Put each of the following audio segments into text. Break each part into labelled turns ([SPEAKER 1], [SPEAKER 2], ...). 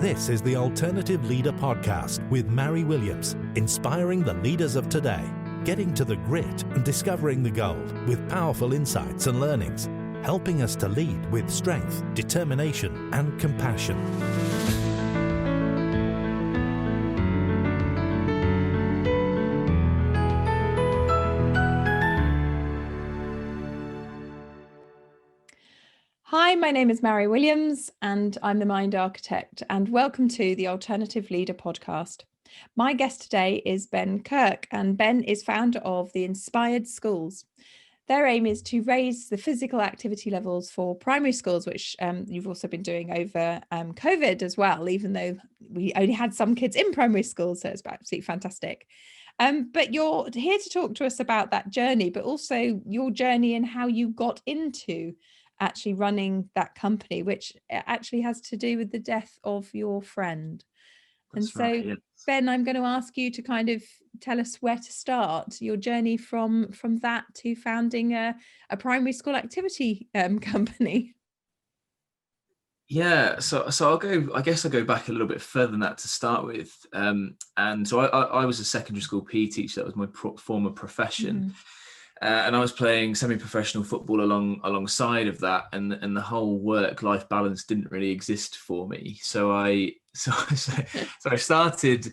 [SPEAKER 1] This is the Alternative Leader Podcast with Mary Williams, inspiring the leaders of today, getting to the grit and discovering the gold with powerful insights and learnings, helping us to lead with strength, determination, and compassion.
[SPEAKER 2] Hi, my name is Mary Williams and I'm the Mind Architect, and welcome to the Alternative Leader Podcast. My guest today is Ben Kirk, and Ben is founder of the Inspired Schools. Their aim is to raise the physical activity levels for primary schools, which you've also been doing over COVID as well, even though we only had some kids in primary schools, so it's absolutely fantastic. But you're here to talk to us about that journey, but also your journey and how you got into actually running that company, which actually has to do with the death of your friend. That's right, yes. Ben, I'm going to ask you to kind of tell us where to start your journey from that to founding a primary school activity company.
[SPEAKER 3] Yeah, so I'll go back a little bit further than that to start with. And so I was a secondary school PE teacher. That was my former profession. Mm-hmm. And I was playing semi-professional football alongside of that, and the whole work-life balance didn't really exist for me. So I started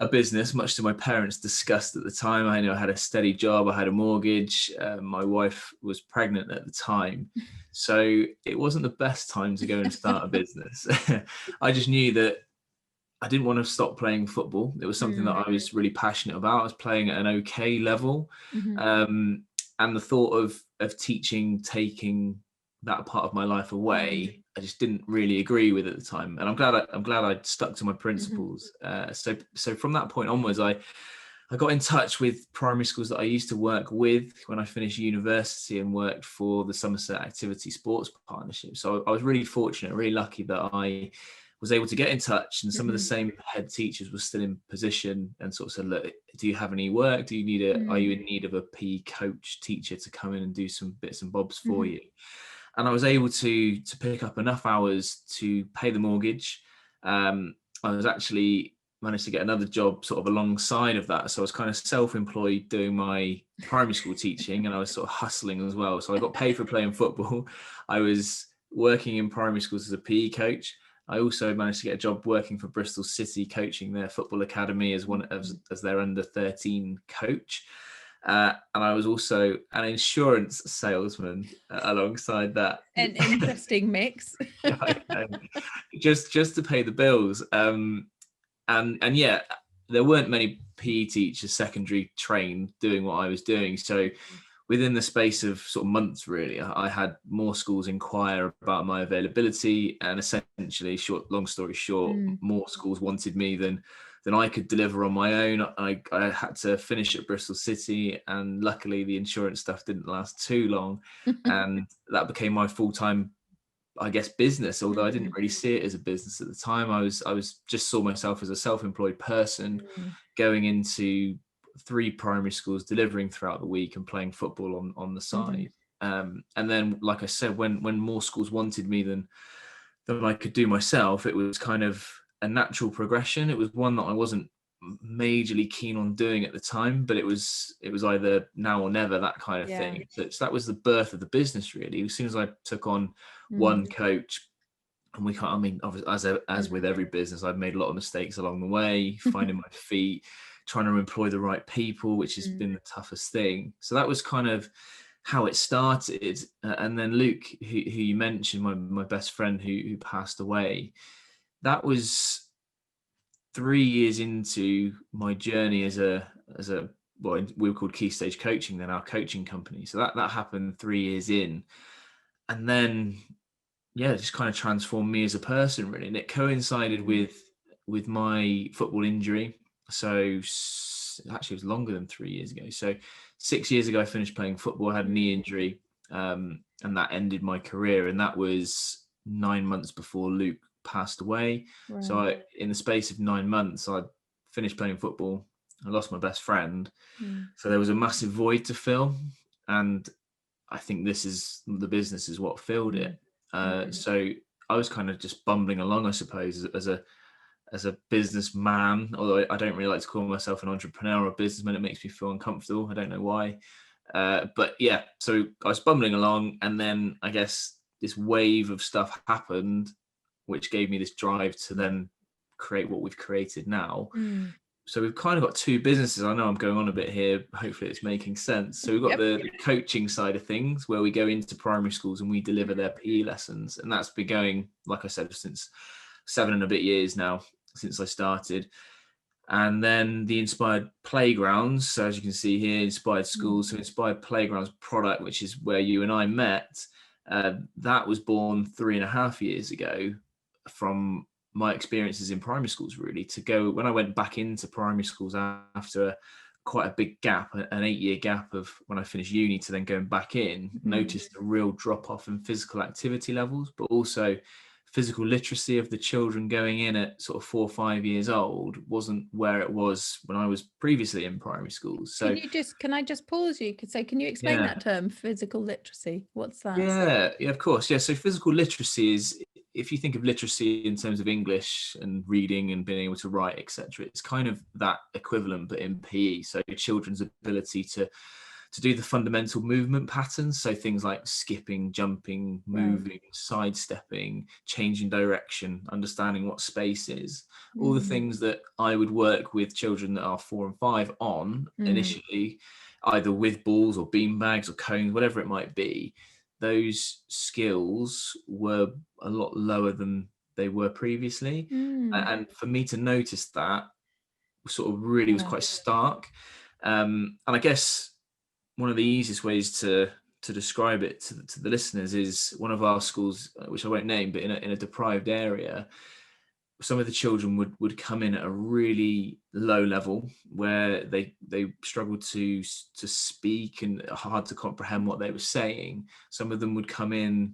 [SPEAKER 3] a business, much to my parents' disgust at the time. I had a steady job, I had a mortgage, my wife was pregnant at the time, so it wasn't the best time to go and start a business. I just knew that I didn't want to stop playing football. It was something that I was really passionate about. I was playing at an okay level. Mm-hmm. And the thought of teaching, taking that part of my life away, I just didn't really agree with at the time. And I'm glad I stuck to my principles. Mm-hmm. So from that point onwards, I got in touch with primary schools that I used to work with when I finished university and worked for the Somerset Activity Sports Partnership. So I was really fortunate, really lucky that I was able to get in touch, and some of the same head teachers were still in position and sort of said, look, do you have any work? Do you need are you in need of a PE coach teacher to come in and do some bits and bobs for you? And I was able to pick up enough hours to pay the mortgage. I was actually managed to get another job sort of alongside of that. So I was kind of self-employed doing my primary school teaching, and I was sort of hustling as well. So I got paid for playing football. I was working in primary schools as a PE coach. I also managed to get a job working for Bristol City, coaching their football academy as their under 13 coach. And I was also an insurance salesman alongside that.
[SPEAKER 2] An interesting mix.
[SPEAKER 3] just to pay the bills. And yeah, there weren't many PE teachers secondary trained doing what I was doing. So within the space of sort of months, really, I had more schools inquire about my availability, and essentially, long story short, more schools wanted me than I could deliver on my own. I had to finish at Bristol City, and luckily the insurance stuff didn't last too long, and that became my full-time, I guess, business, although I didn't really see it as a business at the time. I was just saw myself as a self-employed person going into 3 primary schools, delivering throughout the week and playing football on the side. And then, like I said, when more schools wanted me than I could do myself, it was kind of a natural progression. It was one that I wasn't majorly keen on doing at the time, but it was either now or never, that kind of thing. So that was the birth of the business, really. As soon as I took on one coach, and as with every business, I've made a lot of mistakes along the way, finding my feet, trying to employ the right people, which has been the toughest thing. So that was kind of how it started. And then Luke, who you mentioned, my best friend who passed away, that was 3 years into my journey as a well, we were called Key Stage Coaching then, our coaching company. So that happened 3 years in. And then, yeah, it just kind of transformed me as a person, really. And it coincided with my football injury. So actually it was longer than 3 years ago. So 6 years ago, I finished playing football, I had a knee injury, and that ended my career. And that was 9 months before Luke passed away. Right. So in the space of 9 months, I finished playing football. I lost my best friend. So there was a massive void to fill. And I think the business is what filled it. So I was kind of just bumbling along, I suppose, as a a businessman, although I don't really like to call myself an entrepreneur or businessman. It makes me feel uncomfortable. I don't know why. But yeah, so I was bumbling along, and then I guess this wave of stuff happened, which gave me this drive to then create what we've created now. So we've kind of got two businesses. I know I'm going on a bit here. Hopefully it's making sense. So we've got the coaching side of things, where we go into primary schools and we deliver their PE lessons. And that's been going, like I said, since 7 and a bit years now, since I started. And then the Inspired Playgrounds. So as you can see here, Inspired Schools. So Inspired Playgrounds product, which is where you and I met, that was born 3.5 years ago from my experiences in primary schools, really. To go, when I went back into primary schools after quite a big gap, an 8-year gap of when I finished uni to then going back in, noticed a real drop off in physical activity levels, but also physical literacy of the children going in at sort of 4 or 5 years old wasn't where it was when I was previously in primary schools. So
[SPEAKER 2] can I just pause you? Can you explain that term, physical literacy? What's that?
[SPEAKER 3] Yeah, of course. Yeah. So physical literacy is, if you think of literacy in terms of English and reading and being able to write, etc., it's kind of that equivalent, but in PE. So children's ability to do the fundamental movement patterns. So things like skipping, jumping, moving, sidestepping, changing direction, understanding what space is, all the things that I would work with children that are 4 and 5 on initially, either with balls or bean bags or cones, whatever it might be. Those skills were a lot lower than they were previously. And for me to notice that sort of really was quite stark. And I guess one of the easiest ways to describe it to the listeners is one of our schools, which I won't name, but in a deprived area, some of the children would come in at a really low level where they struggled to speak and hard to comprehend what they were saying. Some of them would come in,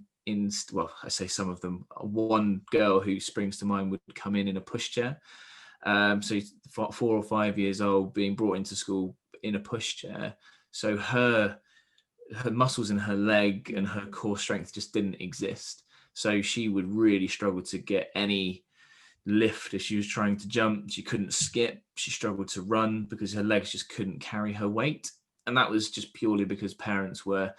[SPEAKER 3] well, I say some of them. One girl who springs to mind would come in a pushchair. So 4 or 5 years old, being brought into school in a pushchair. So her muscles in her leg and her core strength just didn't exist. So she would really struggle to get any lift if she was trying to jump. She couldn't skip. She struggled to run because her legs just couldn't carry her weight. And that was just purely because parents were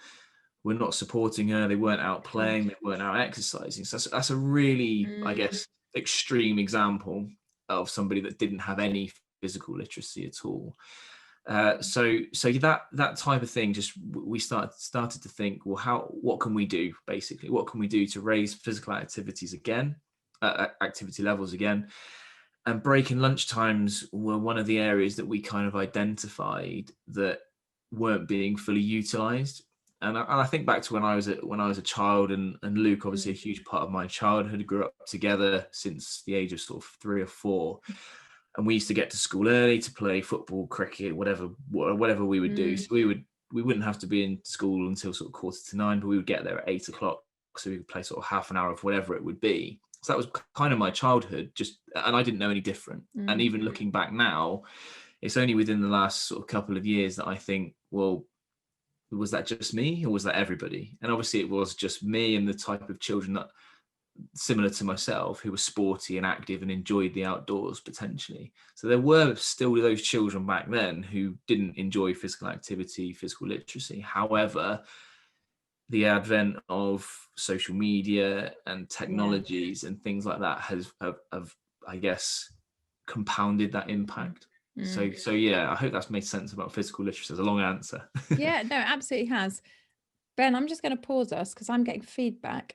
[SPEAKER 3] not supporting her. They weren't out playing. They weren't out exercising. So that's a really, I guess, extreme example of somebody that didn't have any physical literacy at all. So that type of thing, just we started to think, well, what can we do, basically? What can we do to raise physical activity levels again? And break and lunch times were one of the areas that we kind of identified that weren't being fully utilized. And I think back to when I was a child, and Luke, obviously a huge part of my childhood, grew up together since the age of sort of 3 or 4. And we used to get to school early to play football, cricket, whatever we would do. So we wouldn't have to be in school until sort of 8:45, but we would get there at 8 o'clock. So we would play sort of half an hour of whatever it would be. So that was kind of my childhood, and I didn't know any different. And even looking back now, it's only within the last sort of couple of years that I think, well, was that just me or was that everybody? And obviously it was just me and the type of children that, similar to myself, who were sporty and active and enjoyed the outdoors potentially. So there were still those children back then who didn't enjoy physical activity, physical literacy. However, the advent of social media and technologies and things like that have I guess compounded that impact. So yeah, I hope that's made sense about physical literacy. It's a long answer.
[SPEAKER 2] Yeah, no, absolutely has. Ben, I'm just going to pause us because I'm getting feedback.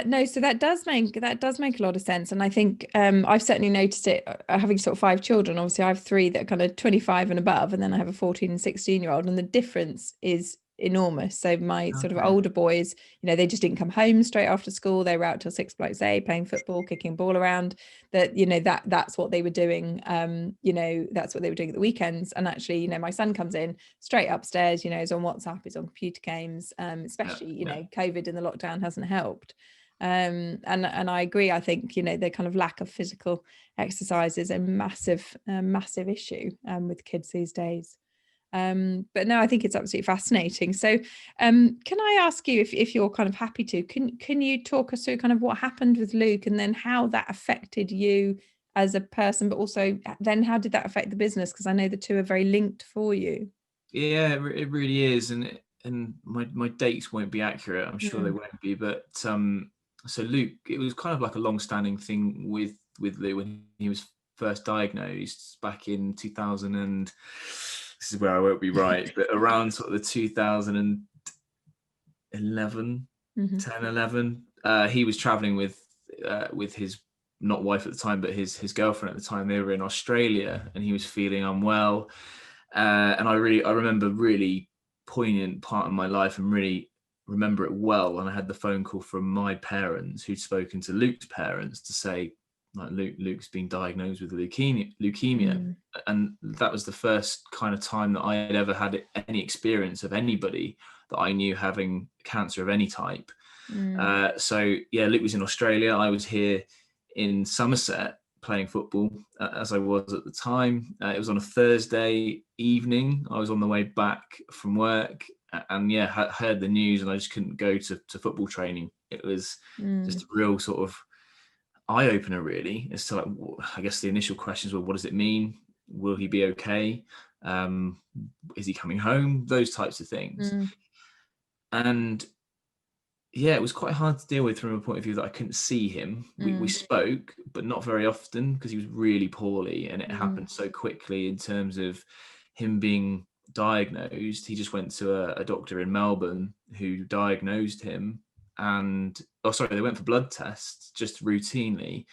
[SPEAKER 2] No, so that does make a lot of sense, and I think I've certainly noticed it having sort of 5 children. Obviously, I have 3 that are kind of 25 and above, and then I have a 14 and 16-year-old, and the difference is enormous. So my sort of older boys, they just didn't come home straight after school. They were out till 6 blokes a day playing football, kicking ball around. That's what they were doing. That's what they were doing at the weekends. And actually, my son comes in straight upstairs. Is on WhatsApp, is on computer games. Especially, COVID and the lockdown hasn't helped. And I agree. I think the kind of lack of physical exercise is a massive issue with kids these days. But no, I think it's absolutely fascinating. So can I ask you, if you're kind of happy to, can you talk us through kind of what happened with Luke, and then how that affected you as a person, but also then how did that affect the business? Because I know the two are very linked for you.
[SPEAKER 3] Yeah, it really is, and my dates won't be accurate. I'm sure they won't be, but so Luke, it was kind of like a long-standing thing with Luke when he was first diagnosed back in 2000, and this is where I won't be right, but around sort of the 2011, 10, 11, he was traveling with his, not wife at the time, but his girlfriend at the time. They were in Australia, and he was feeling unwell. And I remember really poignant part of my life, and really remember it well. And I had the phone call from my parents, who'd spoken to Luke's parents, to say, like, Luke's been diagnosed with leukemia. And that was the first kind of time that I had ever had any experience of anybody that I knew having cancer of any type. So yeah, Luke was in Australia. I was here in Somerset playing football, as I was at the time. It was on a Thursday evening. I was on the way back from work, and yeah, heard the news, and I just couldn't go to football training. It was just a real sort of eye-opener, really, as to, like, I guess the initial questions were, what does it mean? Will he be okay? Is he coming home? Those types of things. And yeah, it was quite hard to deal with from a point of view that I couldn't see him. We spoke, but not very often, because he was really poorly, and it happened so quickly in terms of him being diagnosed. He just went to a doctor in Melbourne who diagnosed him, and they went for blood tests just routinely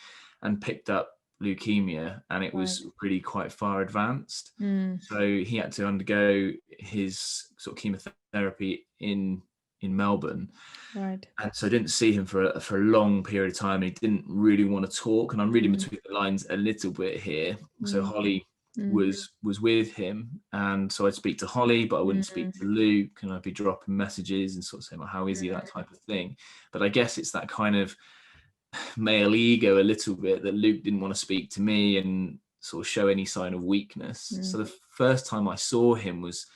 [SPEAKER 3] and picked up leukemia, and it was really quite far advanced. So he had to undergo his sort of chemotherapy in Melbourne.
[SPEAKER 2] Right.
[SPEAKER 3] And so I didn't see him for a long period of time. He didn't really want to talk, and I'm reading between the lines a little bit here. So Holly was with him, and so I'd speak to Holly, but I wouldn't speak to Luke, and I'd be dropping messages and sort of saying, well, how is he, that type of thing. But I guess it's that kind of male ego a little bit, that Luke didn't want to speak to me and sort of show any sign of weakness. So the first time I saw him was,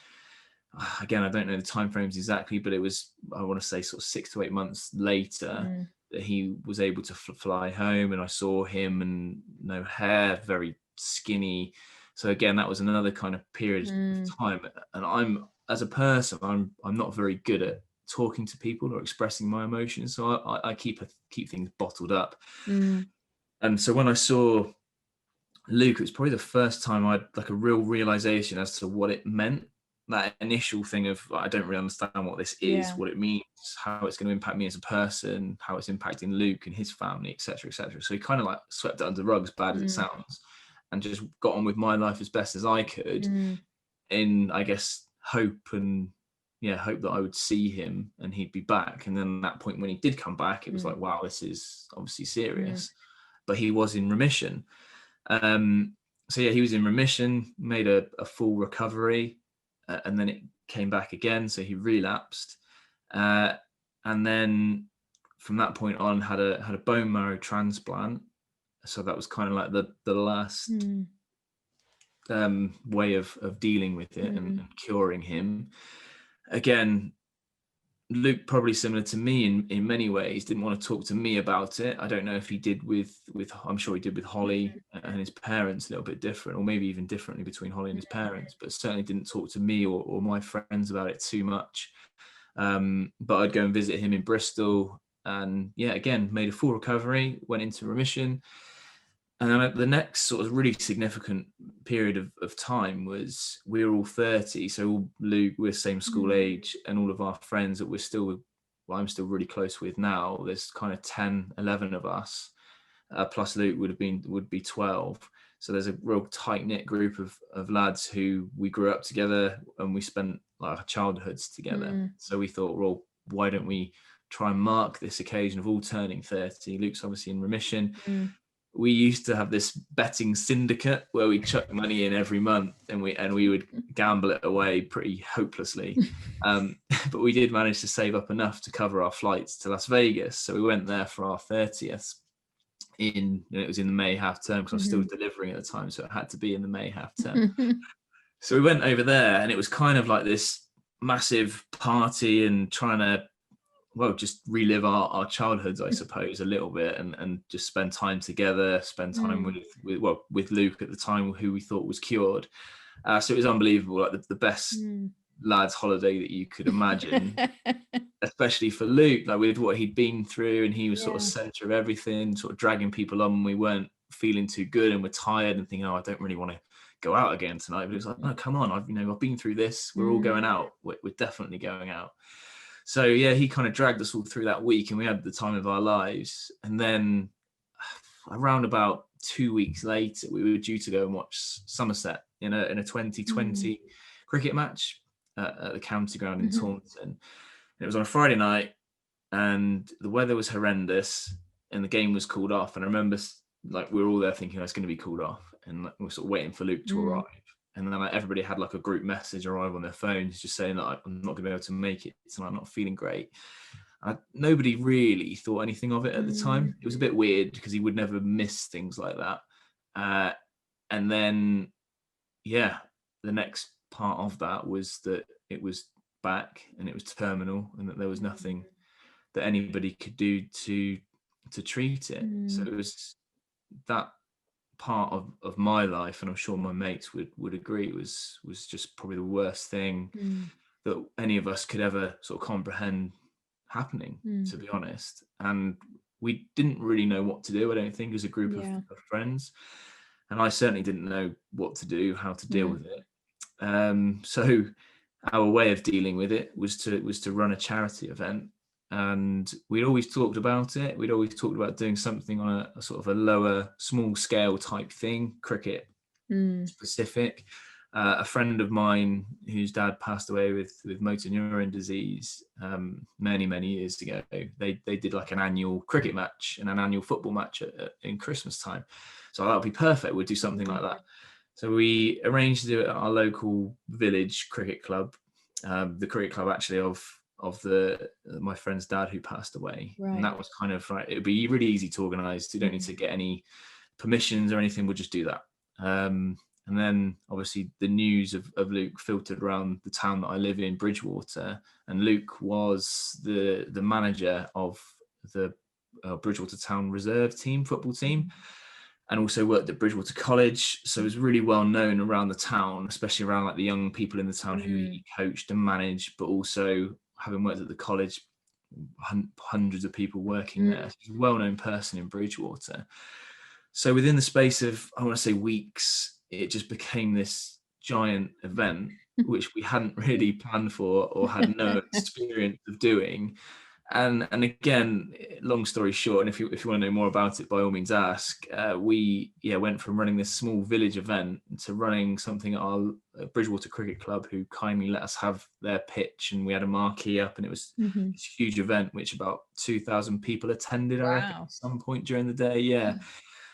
[SPEAKER 3] again, I don't know the timeframes exactly, but it was, I want to say, sort of 6 to 8 months later that he was able to fly home, and I saw him, and no hair, very skinny. So again, that was another kind of period of time. And I'm, as a person, I'm not very good at talking to people or expressing my emotions, so I keep things bottled up. And so when I saw Luke, it was probably the first time I'd like a real realization as to what it meant. That initial thing of, I don't really understand what this is, what it means, how it's going to impact me as a person, how it's impacting Luke and his family, etc., etc. So he kind of like swept it under the rug, as bad as it sounds, and just got on with my life as best as I could, in, I guess, hope that I would see him and he'd be back. And then at that point, when he did come back, it was like, wow, this is obviously serious. But he was in remission. So yeah, he was in remission, made a full recovery. And then it came back again, so he relapsed, and then from that point on had a bone marrow transplant. So that was kind of like the last way of dealing with it and curing him. Again, Luke, probably similar to me in many ways, didn't want to talk to me about it. I don't know if he did with I'm sure he did with Holly and his parents, a little bit different, or maybe even differently between Holly and his parents, but certainly didn't talk to me or my friends about it too much. But I'd go and visit him in Bristol, and yeah, again, made a full recovery, went into remission. And then the next sort of really significant period of time was, we were all 30. So Luke, we're same school age, and all of our friends that I'm still really close with now, there's kind of 10, 11 of us, plus Luke would be 12. So there's a real tight knit group of lads who we grew up together, and we spent like our childhoods together. So we thought, well, why don't we try and mark this occasion of all turning 30? Luke's obviously in remission. We used to have this betting syndicate where we chuck money in every month, and we would gamble it away pretty hopelessly. But we did manage to save up enough to cover our flights to Las Vegas. So we went there for our 30th it was in the May half term, because I was still delivering at the time. So it had to be in the May half term. So we went over there, and it was kind of like this massive party and trying to, well, just relive our childhoods, I suppose, a little bit, and just spend time together, spend time with Luke at the time, who we thought was cured. So it was unbelievable, like the best lads holiday that you could imagine, especially for Luke, like with what he'd been through, and he was sort of center of everything, sort of dragging people on when we weren't feeling too good and we're tired and thinking, oh, I don't really want to go out again tonight. But it was like, no, come on, I've been through this. We're all going out. We're definitely going out. So yeah, he kind of dragged us all through that week, and we had the time of our lives. And then around about 2 weeks later, we were due to go and watch Somerset in a 2020 cricket match at the county ground in Taunton. And it was on a Friday night, and the weather was horrendous, and the game was called off. And I remember, like, we were all there thinking, oh, it's going to be called off, and we were sort of waiting for Luke to arrive. And then everybody had like a group message arrive on their phones, just saying that I'm not going to be able to make it tonight. I'm not feeling great. Nobody really thought anything of it at the time. It was a bit weird because he would never miss things like that. And then, yeah, the next part of that was that it was back and it was terminal, and that there was nothing that anybody could do to treat it. So it was that part of my life, and I'm sure my mates would agree, was just probably the worst thing that any of us could ever sort of comprehend happening, to be honest. And we didn't really know what to do, I don't think, as a group of friends, and I certainly didn't know what to do, how to deal with it. So our way of dealing with it was to run a charity event. And we'd always talked about it. We'd always talked about doing something on a sort of a lower, small scale type thing, cricket specific. A friend of mine whose dad passed away with motor neurone disease many years ago, they did like an annual cricket match and an annual football match in Christmas time. So that would be perfect. We'd do something like that. So we arranged to do it at our local village cricket club, the cricket club actually of my friend's dad who passed away. And that was kind of right. It would be really easy to organize. You don't need to get any permissions or anything. We'll just do that. And then obviously the news of Luke filtered around the town that I live in, Bridgewater, and Luke was the manager of the Bridgewater Town reserve team, football team, and also worked at Bridgewater College. So it was really well known around the town, especially around like the young people in the town who he coached and managed, but also having worked at the college, hundreds of people working there. So he's a well-known person in Bridgewater. So within the space of, I want to say, weeks, it just became this giant event, which we hadn't really planned for or had no experience of doing. And again, long story short, and if you want to know more about it, by all means ask. We went from running this small village event to running something at our Bridgewater Cricket Club, who kindly let us have their pitch, and we had a marquee up, and it was this huge event which about 2,000 people attended. I reckon, at some point during the day.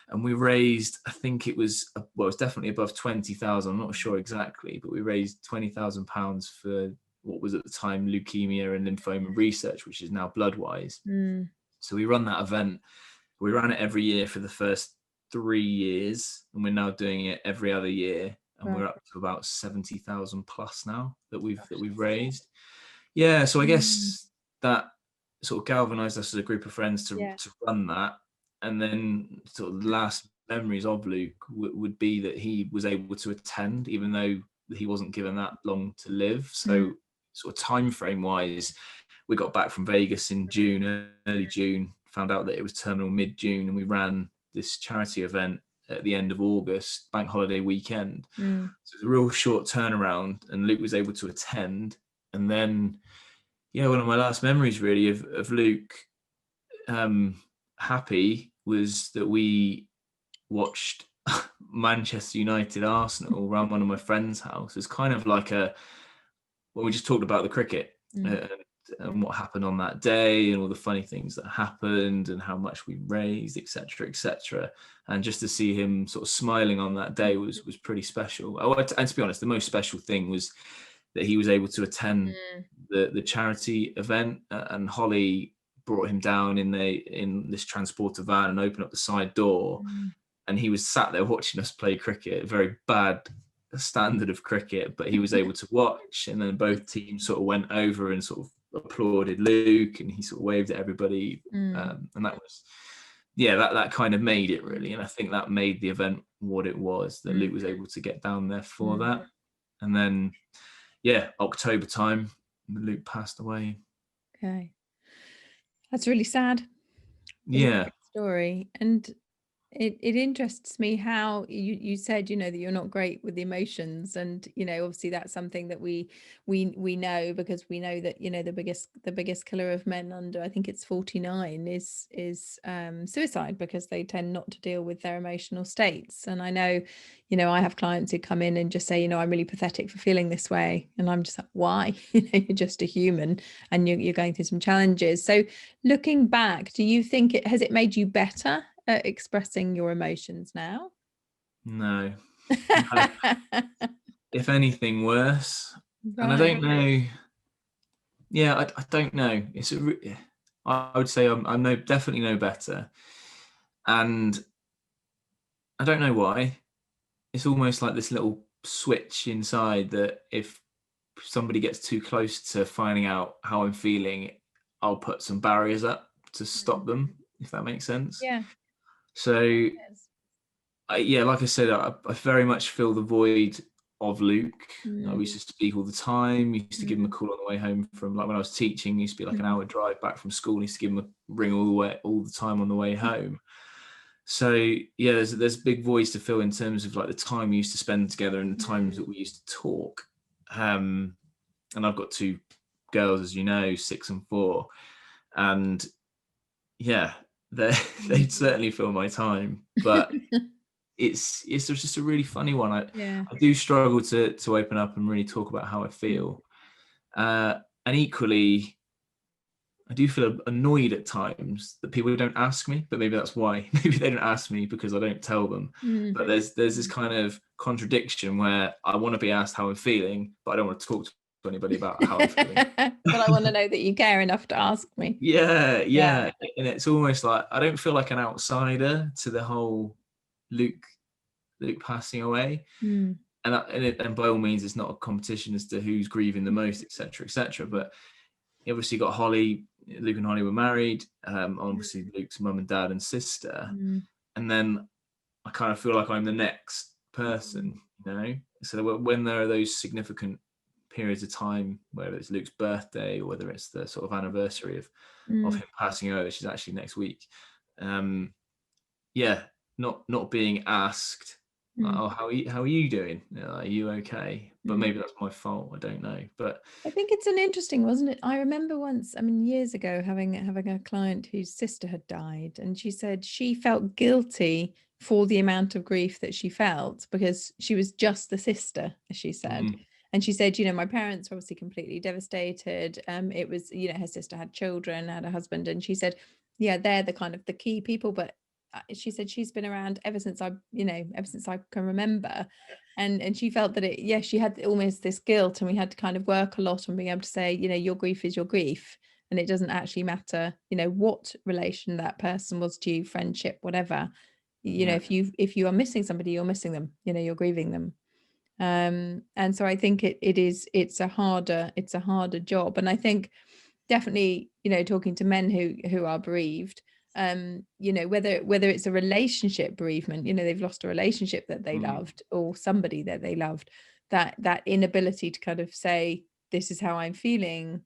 [SPEAKER 3] And we raised, I think it was definitely above 20,000. I'm not sure exactly, but we raised £20,000 for what was at the time leukemia and lymphoma research, which is now Bloodwise. So we run that event. We ran it every year for the first 3 years, and we're now doing it every other year, and we're up to about 70,000 plus now that we've raised. Yeah, so I guess that sort of galvanized us as a group of friends to run that. And then sort of the last memories of Luke would be that he was able to attend, even though he wasn't given that long to live. So sort of time frame wise, we got back from Vegas in June, early June, found out that it was terminal mid-June, and we ran this charity event at the end of August, bank holiday weekend. So it was a real short turnaround, and Luke was able to attend. And then, one of my last memories really of Luke happy was that we watched Manchester United Arsenal around one of my friend's house. It's kind of like we just talked about the cricket and what happened on that day and all the funny things that happened and how much we raised, etc. And just to see him sort of smiling on that day was pretty special. And to be honest, the most special thing was that he was able to attend the charity event, and Holly brought him down in this transporter van and opened up the side door, and he was sat there watching us play cricket. Very bad a standard of cricket, but he was able to watch, and then both teams sort of went over and sort of applauded Luke, and he sort of waved at everybody, and that was, that kind of made it really, and I think that made the event what it was, that Luke was able to get down there for that. And then October time, Luke passed away.
[SPEAKER 2] Okay, that's really sad.
[SPEAKER 3] Yeah.
[SPEAKER 2] Story. And it interests me how you said, that you're not great with the emotions, and obviously that's something that we know, because we know that the biggest killer of men under, I think it's 49, is suicide, because they tend not to deal with their emotional states. And I know, I have clients who come in and just say, I'm really pathetic for feeling this way, and I'm just like, why? You're just a human, and you're going through some challenges. So looking back, do you think has it made you better at expressing your emotions now?
[SPEAKER 3] No. If anything, worse. Right. And I don't know. Yeah, I don't know. I would say I'm definitely no better, and I don't know why. It's almost like this little switch inside that if somebody gets too close to finding out how I'm feeling, I'll put some barriers up to stop them, if that makes sense.
[SPEAKER 2] Yeah.
[SPEAKER 3] So, like I said, I very much fill the void of Luke. We used to speak all the time. Used to give him a call on the way home from, like, when I was teaching, used to be like an hour drive back from school. Used to give him a ring all the time on the way home. So there's a big void to fill in terms of like the time we used to spend together and the times that we used to talk. And I've got two girls, as you know, 6 and 4, and they'd certainly fill my time, but it's just a really funny one. I do struggle to open up and really talk about how I feel, and equally I do feel annoyed at times that people don't ask me, but maybe that's why. Maybe they don't ask me because I don't tell them. But there's this kind of contradiction where I want to be asked how I'm feeling, but I don't want to talk to anybody about how I'm feeling.
[SPEAKER 2] But I want to know that you care enough to ask me.
[SPEAKER 3] Yeah. And it's almost like I don't feel like an outsider to the whole Luke passing away. And by all means, it's not a competition as to who's grieving the most, etc. But obviously got Holly. Luke and Holly were married. Obviously Luke's mum and dad and sister, and then I kind of feel like I'm the next person, So when there are those significant periods of time, whether it's Luke's birthday or whether it's the sort of anniversary of him passing away, which is actually next week, not being asked, oh, how are you doing? Are you okay? But maybe that's my fault. I don't know. But
[SPEAKER 2] I think it's an interesting, wasn't it? I remember once, years ago, having a client whose sister had died, and she said she felt guilty for the amount of grief that she felt because she was just the sister, as she said. And she said, my parents were obviously completely devastated. It was, her sister had children, had a husband, and she said, they're the kind of the key people, but she said she's been around ever since I can remember, and she felt that she had almost this guilt, and we had to kind of work a lot on being able to say, your grief is your grief, and it doesn't actually matter, what relation that person was to you, friendship, whatever, if you are missing somebody, you're missing them, you're grieving them. And so I think it's a harder job, and I think definitely, talking to men who are bereaved, whether it's a relationship bereavement, they've lost a relationship that they loved, or somebody that they loved, that inability to kind of say, this is how I'm feeling,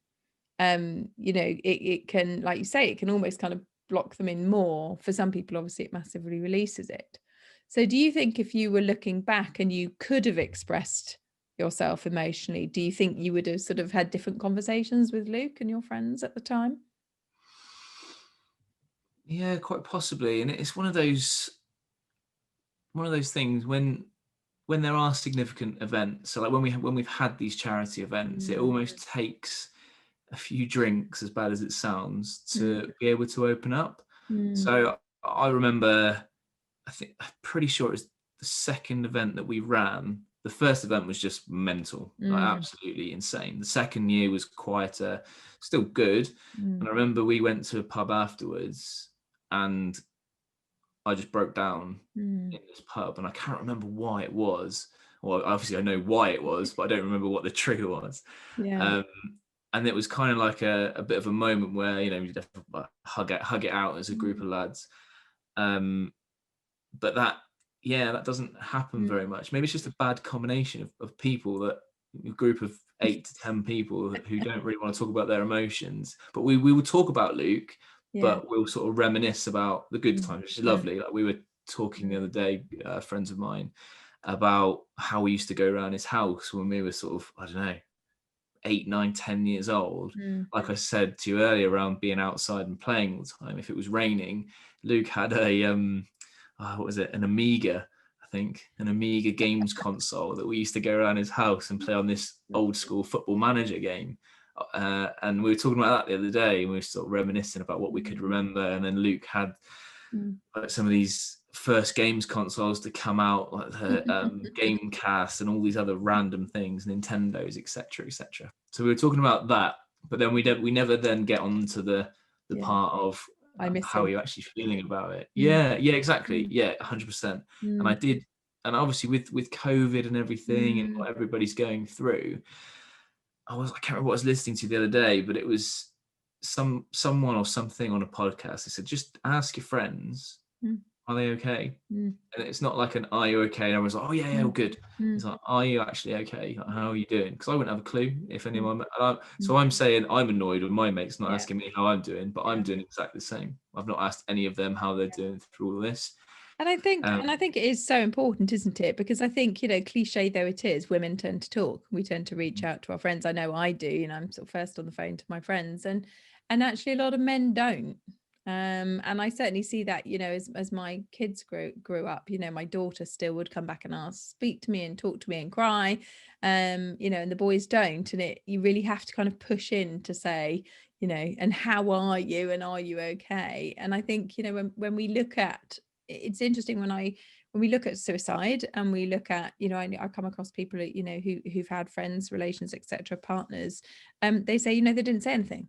[SPEAKER 2] it can, like you say, it can almost kind of block them in more. For some people, obviously, it massively releases it. So do you think if you were looking back and you could have expressed yourself emotionally, do you think you would have sort of had different conversations with Luke and your friends at the time?
[SPEAKER 3] Yeah, quite possibly. And it's one of those things when there are significant events. So like when we've had these charity events, it almost takes a few drinks, as bad as it sounds, to be able to open up. So I remember, I'm pretty sure it was the second event that we ran. The first event was just mental, like absolutely insane. The second year was quieter, still good. And I remember we went to a pub afterwards, and I just broke down in this pub, and I can't remember why it was. Well, obviously I know why it was, but I don't remember what the trigger was.
[SPEAKER 2] Yeah.
[SPEAKER 3] And it was kind of like a bit of a moment where, you know, you definitely hug it out as a group of lads. But that doesn't happen very much. Maybe it's just a bad combination of people, that a group of 8 to 10 people who don't really want to talk about their emotions. But we will talk about Luke,
[SPEAKER 2] Yeah.
[SPEAKER 3] but we'll sort of reminisce about the good times, which is lovely. Like we were talking the other day, friends of mine, about how we used to go around his house when we were sort of, I don't know, 8, 9, 10 years old. Like I said to you earlier, around being outside and playing all the time. If it was raining, Luke had a what was it, an Amiga, I think, an Amiga games console that we used to go around his house and play on this old school Football Manager game. And we were talking about that the other day, and we were sort of reminiscing about what we could remember. And then Luke had some of these first games consoles to come out, like the Gamecast and all these other random things, Nintendos, etc., etc. So we were talking about that, but then we never then get on to the part of how are you actually feeling about it. Yeah, exactly. Yeah, 100%. And I did, and obviously with COVID and everything and what everybody's going through, I can't remember what I was listening to the other day, but it was someone or something on a podcast. They said, just ask your friends, are they okay? And it's not like an "are you okay?" and everyone's like, "Oh yeah, all good." It's like, "Are you actually okay? Like, how are you doing?" Because I wouldn't have a clue if anyone. So I'm saying I'm annoyed with my mates not asking me how I'm doing, but I'm doing exactly the same. I've not asked any of them how they're doing through all this.
[SPEAKER 2] And I think it is so important, isn't it? Because I think, you know, cliche though it is, women tend to talk. We tend to reach out to our friends. I know I do. You know, I'm sort of first on the phone to my friends, and actually a lot of men don't. And I certainly see that, you know, as my kids grew up, you know, my daughter still would come back and speak to me and talk to me and cry, you know, and the boys don't. And you really have to kind of push in to say, you know, and how are you, and are you okay? And I think, you know, when we look at, it's interesting when we look at suicide, and we look at, you know, I come across people, you know, who've had friends, relations, etc., partners, they say, you know, they didn't say anything.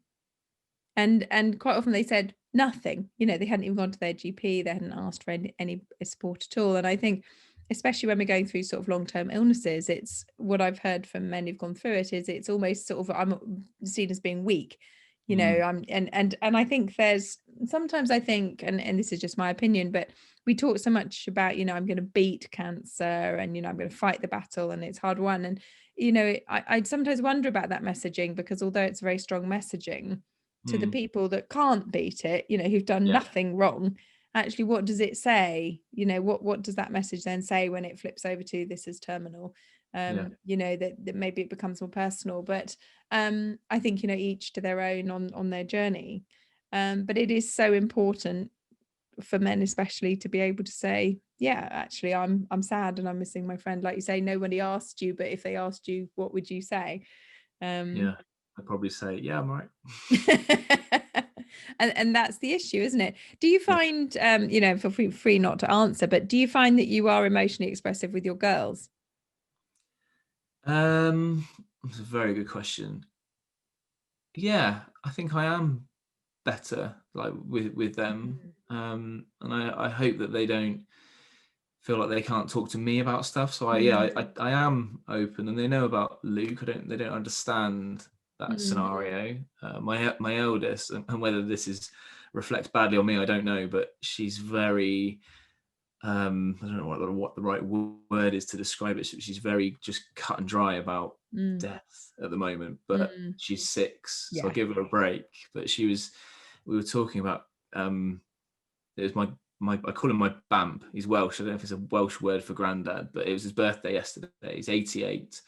[SPEAKER 2] And quite often they said nothing, you know, they hadn't even gone to their GP, they hadn't asked for any support at all. And I think, especially when we're going through sort of long-term illnesses, it's what I've heard from men who've gone through it, is it's almost sort of, I'm seen as being weak, you know. And I think there's sometimes, I think, and this is just my opinion, but we talk so much about, you know, I'm going to beat cancer, and, you know, I'm going to fight the battle, and it's hard won. And, you know, I sometimes wonder about that messaging, because although it's very strong messaging to the people that can't beat it, you know, who've done nothing wrong, actually, what does it say? You know, what does that message then say when it flips over to this is terminal? You know, that maybe it becomes more personal. But I think, you know, each to their own on their journey. But it is so important for men especially to be able to say, yeah, actually I'm sad and I'm missing my friend. Like you say, nobody asked you, but if they asked you, what would you say?
[SPEAKER 3] I'd probably say, yeah, I'm right.
[SPEAKER 2] And that's the issue, isn't it? Do you find, you know, feel free not to answer, but do you find that you are emotionally expressive with your girls?
[SPEAKER 3] That's a very good question. Yeah, I think I am better, like with them, and I hope that they don't feel like they can't talk to me about stuff. So I am open, and they know about Luke. They don't understand that scenario. My eldest, and whether this reflects badly on me, I don't know, but she's very I don't know what the right word is to describe it. She's very just cut and dry about death at the moment, but she's 6, so I'll give her a break. But we were talking about, it was my I call him my Bamp. He's Welsh. I don't know if it's a Welsh word for granddad, but it was his birthday yesterday. He's 88.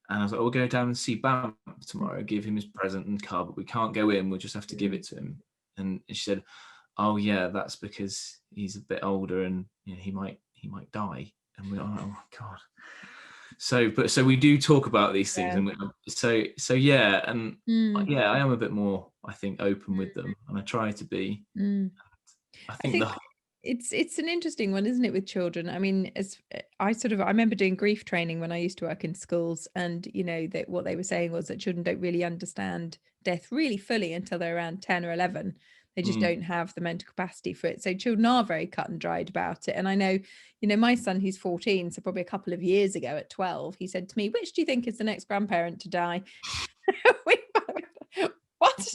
[SPEAKER 3] And I was like, we'll go down and see Bamp tomorrow, give him his present and car, but we can't go in. We'll just have to give it to him. And she said, oh yeah, that's because he's a bit older, and you know, he might die. And we're like, oh my God. So we do talk about these things, and so yeah, and yeah, I am a bit more, I think, open with them, and I try to be. I think
[SPEAKER 2] it's an interesting one, isn't it, with children? I mean, I remember doing grief training when I used to work in schools, and you know that what they were saying was that children don't really understand death really fully until they're around 10 or 11. They just don't have the mental capacity for it. So children are very cut and dried about it. And I know, my son, who's 14, so probably a couple of years ago at 12, he said to me, which do you think is the next grandparent to die? What?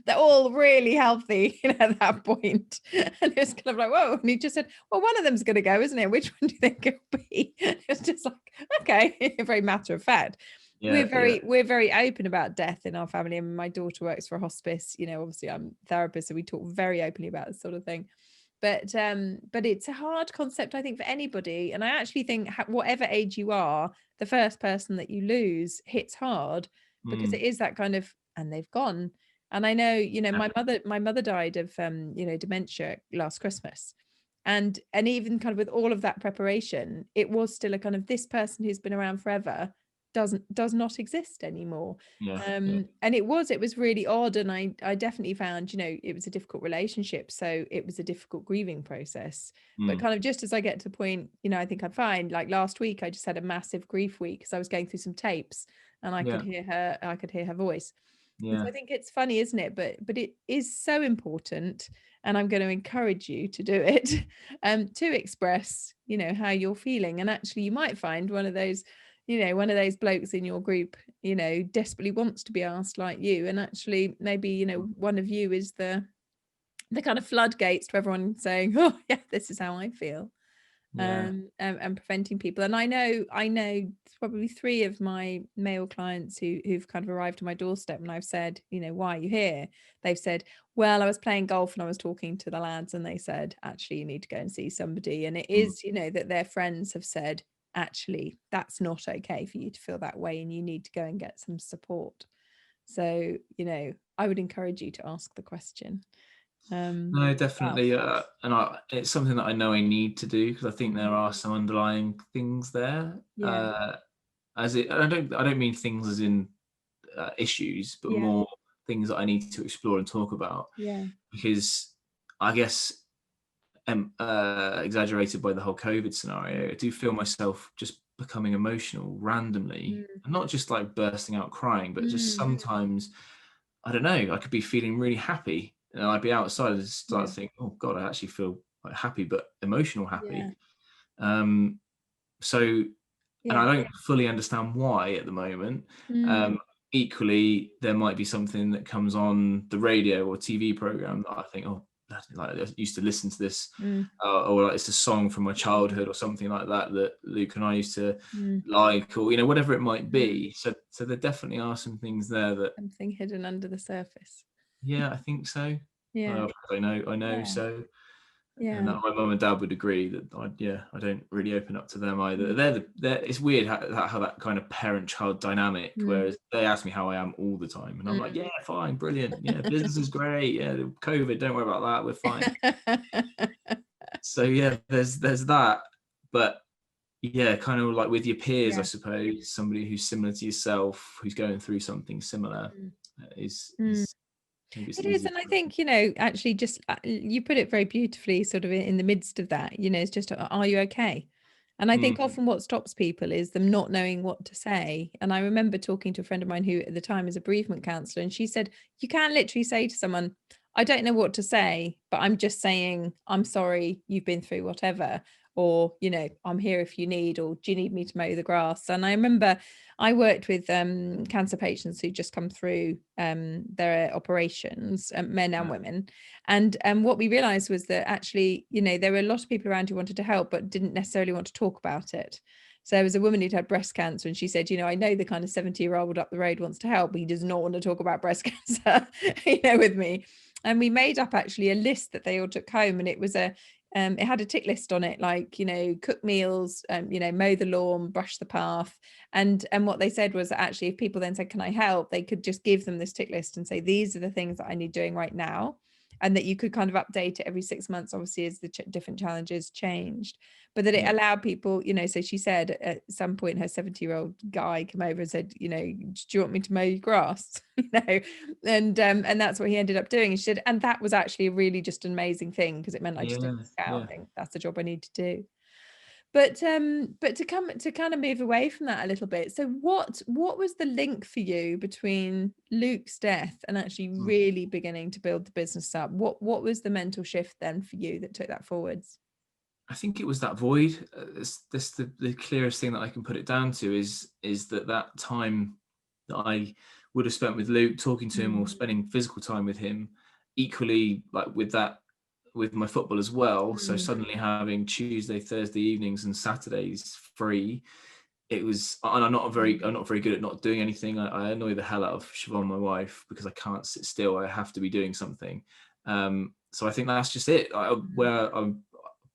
[SPEAKER 2] They're all really healthy, at that point. And it's kind of like, whoa. And he just said, well, one of them's going to go, isn't it? Which one do you think it'll be? It's just like, okay, very matter of fact. We're very open about death in our family. And my daughter works for a hospice. Obviously I'm a therapist, so we talk very openly about this sort of thing. But it's a hard concept, I think, for anybody. And I actually think whatever age you are, the first person that you lose hits hard, because it is that kind of, and they've gone. And I know, my mother died of dementia last Christmas. And even kind of with all of that preparation, it was still a kind of, this person who's been around forever does not exist anymore. And it was really odd. And I definitely found, it was a difficult relationship, so it was a difficult grieving process. But kind of just as I get to the point, I think I'm fine. Like last week I just had a massive grief week because I was going through some tapes and I could hear her voice. So I think it's funny, isn't it? But it is so important, and I'm going to encourage you to do it, to express how you're feeling. And actually you might find one of those blokes in your group, desperately wants to be asked like you. And actually maybe, one of you is the kind of floodgates to everyone saying, oh yeah, this is how I feel. And preventing people. And I know probably 3 of my male clients who've kind of arrived on my doorstep, and I've said, why are you here? They've said, well, I was playing golf and I was talking to the lads, and they said, actually, you need to go and see somebody. And it is, that their friends have said, actually, that's not okay for you to feel that way, and you need to go and get some support. So, I would encourage you to ask the question.
[SPEAKER 3] No, definitely. And it's something that I know I need to do, because I think there are some underlying things there. I don't mean things as in issues, but more things that I need to explore and talk about. Because I guess exaggerated by the whole COVID scenario, I do feel myself just becoming emotional randomly, and not just like bursting out crying, but just sometimes, I don't know, I could be feeling really happy and I'd be outside and start thinking, oh God, I actually feel like happy, but emotional happy. And I don't fully understand why at the moment. Equally, there might be something that comes on the radio or TV program that I think, oh, like I used to listen to this, or like it's a song from my childhood or something like that Luke and I used to like, or whatever it might be. So there definitely are some things there that
[SPEAKER 2] something hidden under the surface.
[SPEAKER 3] Yeah, I think so. I know. So and that my mum and dad would agree that I don't really open up to them either. It's weird how that kind of parent-child dynamic, whereas they ask me how I am all the time, and I'm like, yeah, fine, brilliant, yeah, business is great, yeah, COVID, don't worry about that, we're fine. So yeah, there's that, but yeah, kind of like with your peers, I suppose, somebody who's similar to yourself, who's going through something similar, is
[SPEAKER 2] it is. And I think, actually just you put it very beautifully, sort of in the midst of that, it's just, are you okay? And I think often what stops people is them not knowing what to say. And I remember talking to a friend of mine who at the time is a bereavement counsellor, and she said, you can literally say to someone, I don't know what to say, but I'm just saying, I'm sorry, you've been through whatever, or, I'm here if you need, or do you need me to mow the grass? And I remember I worked with cancer patients who just come through their operations, men and women. And what we realized was that actually, there were a lot of people around who wanted to help, but didn't necessarily want to talk about it. So there was a woman who'd had breast cancer, and she said, I know the kind of 70-year-old up the road wants to help, but he does not want to talk about breast cancer, with me. And we made up actually a list that they all took home, and it was it had a tick list on it, like, cook meals, mow the lawn, brush the path. And what they said was actually, if people then said, can I help? They could just give them this tick list and say, these are the things that I need doing right now. And that you could kind of update it every 6 months, obviously, as the different challenges changed, but that it allowed people, so she said at some point her 70-year-old guy came over and said, do you want me to mow your grass? And that's what he ended up doing. And she said, and that was actually really just an amazing thing, because it meant I just didn't think, that's the job I need to do. But to kind of move away from that a little bit. So what was the link for you between Luke's death and actually really beginning to build the business up? What was the mental shift then for you that took that forwards?
[SPEAKER 3] I think it was that void. This the clearest thing that I can put it down to is that time that I would have spent with Luke, talking to him or spending physical time with him, equally like with my football as well. So suddenly having Tuesday, Thursday evenings and Saturdays free, it was. And I'm not very good at not doing anything. I annoy the hell out of Siobhan, my wife, because I can't sit still. I have to be doing something. So I think that's just it. Where I'm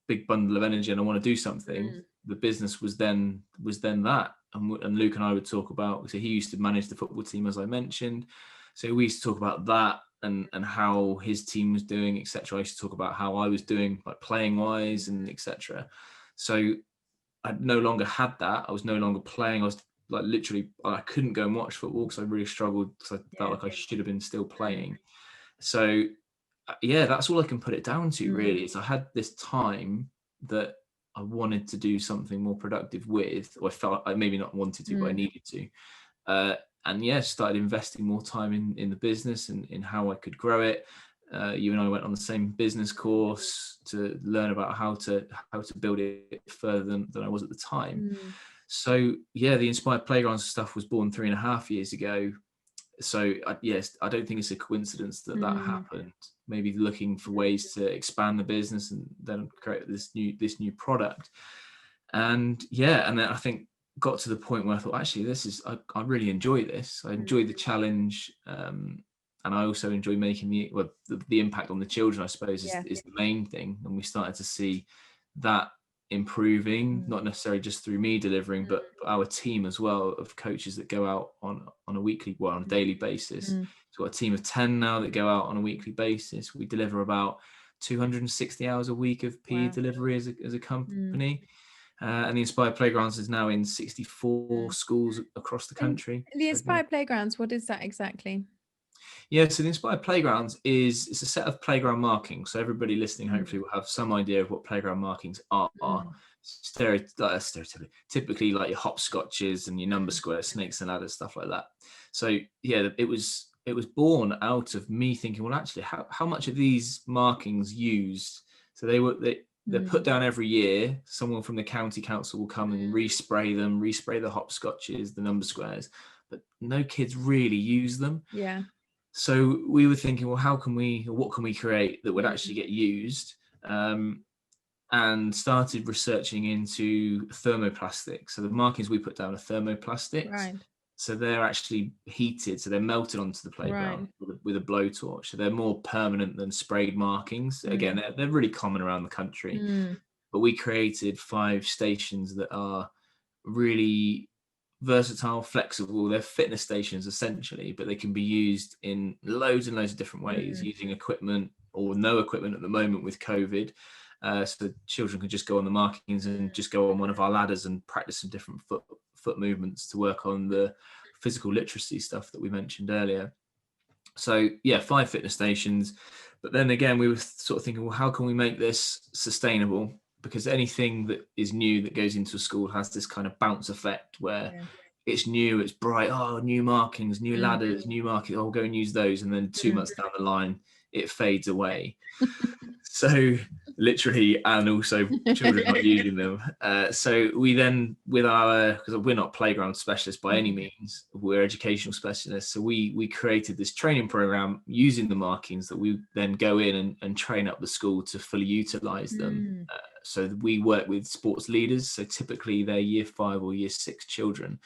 [SPEAKER 3] big bundle of energy and I want to do something. The business was then that, and Luke and I would talk about. So he used to manage the football team, as I mentioned. So we used to talk about that and how his team was doing, etc. I used to talk about how I was doing, like playing wise and etc. So I no longer had that. I was no longer playing. I was like literally, I couldn't go and watch football because I really struggled because I felt like I should have been still playing. So yeah, that's all I can put it down to really. Is I had this time that I wanted to do something more productive with, or I felt I maybe not wanted to, but I needed to. And yeah, started investing more time in the business and in how I could grow it. You and I went on the same business course to learn about how to build it further than I was at the time. So yeah, the Inspired Playgrounds stuff was born 3.5 years ago. So yes, I don't think it's a coincidence that happened. Maybe looking for ways to expand the business and then create this new product. And yeah, and then I think got to the point where I thought, actually, I really enjoy this. I enjoy the challenge, and I also enjoy making the impact on the children, I suppose, is the main thing. And we started to see that improving, not necessarily just through me delivering, but our team as well of coaches that go out on a daily basis. So we've got a team of 10 now that go out on a weekly basis. We deliver about 260 hours a week of PE delivery as a company. And the Inspired Playgrounds is now in 64 schools across the country.
[SPEAKER 2] And the Inspired Playgrounds, what is that exactly?
[SPEAKER 3] Yeah, so the Inspired Playgrounds it's a set of playground markings. So everybody listening hopefully will have some idea of what playground markings are. Typically like your hopscotches and your number squares, snakes and ladders, stuff like that. So yeah, it was born out of me thinking, well, actually, how much are these markings used? So they're put down every year. Someone from the county council will come and respray the hopscotches, the number squares, but no kids really use them.
[SPEAKER 2] Yeah.
[SPEAKER 3] So we were thinking, well, what can we create that would actually get used? And started researching into thermoplastic. So the markings we put down are thermoplastics.
[SPEAKER 2] Right.
[SPEAKER 3] So they're actually heated, so they're melted onto the playground with a blowtorch. So they're more permanent than sprayed markings. Again, they're really common around the country. But we created 5 stations that are really versatile, flexible. They're fitness stations essentially, but they can be used in loads and loads of different ways, using equipment or no equipment at the moment with COVID. So the children can just go on the markings and just go on one of our ladders and practice some different foot movements to work on the physical literacy stuff that we mentioned earlier. So yeah, 5 fitness stations. But then again, we were sort of thinking, well, how can we make this sustainable? Because anything that is new that goes into a school has this kind of bounce effect where it's new, it's bright, new markings, new ladders, new markings, I'll go and use those. And then 2 months down the line, it fades away. So literally, and also children not using them. So we then, because we're not playground specialists by any means, we're educational specialists. So we created this training program using the markings that we then go in and train up the school to fully utilize them. So we work with sports leaders. So typically they're year 5 or year 6 children.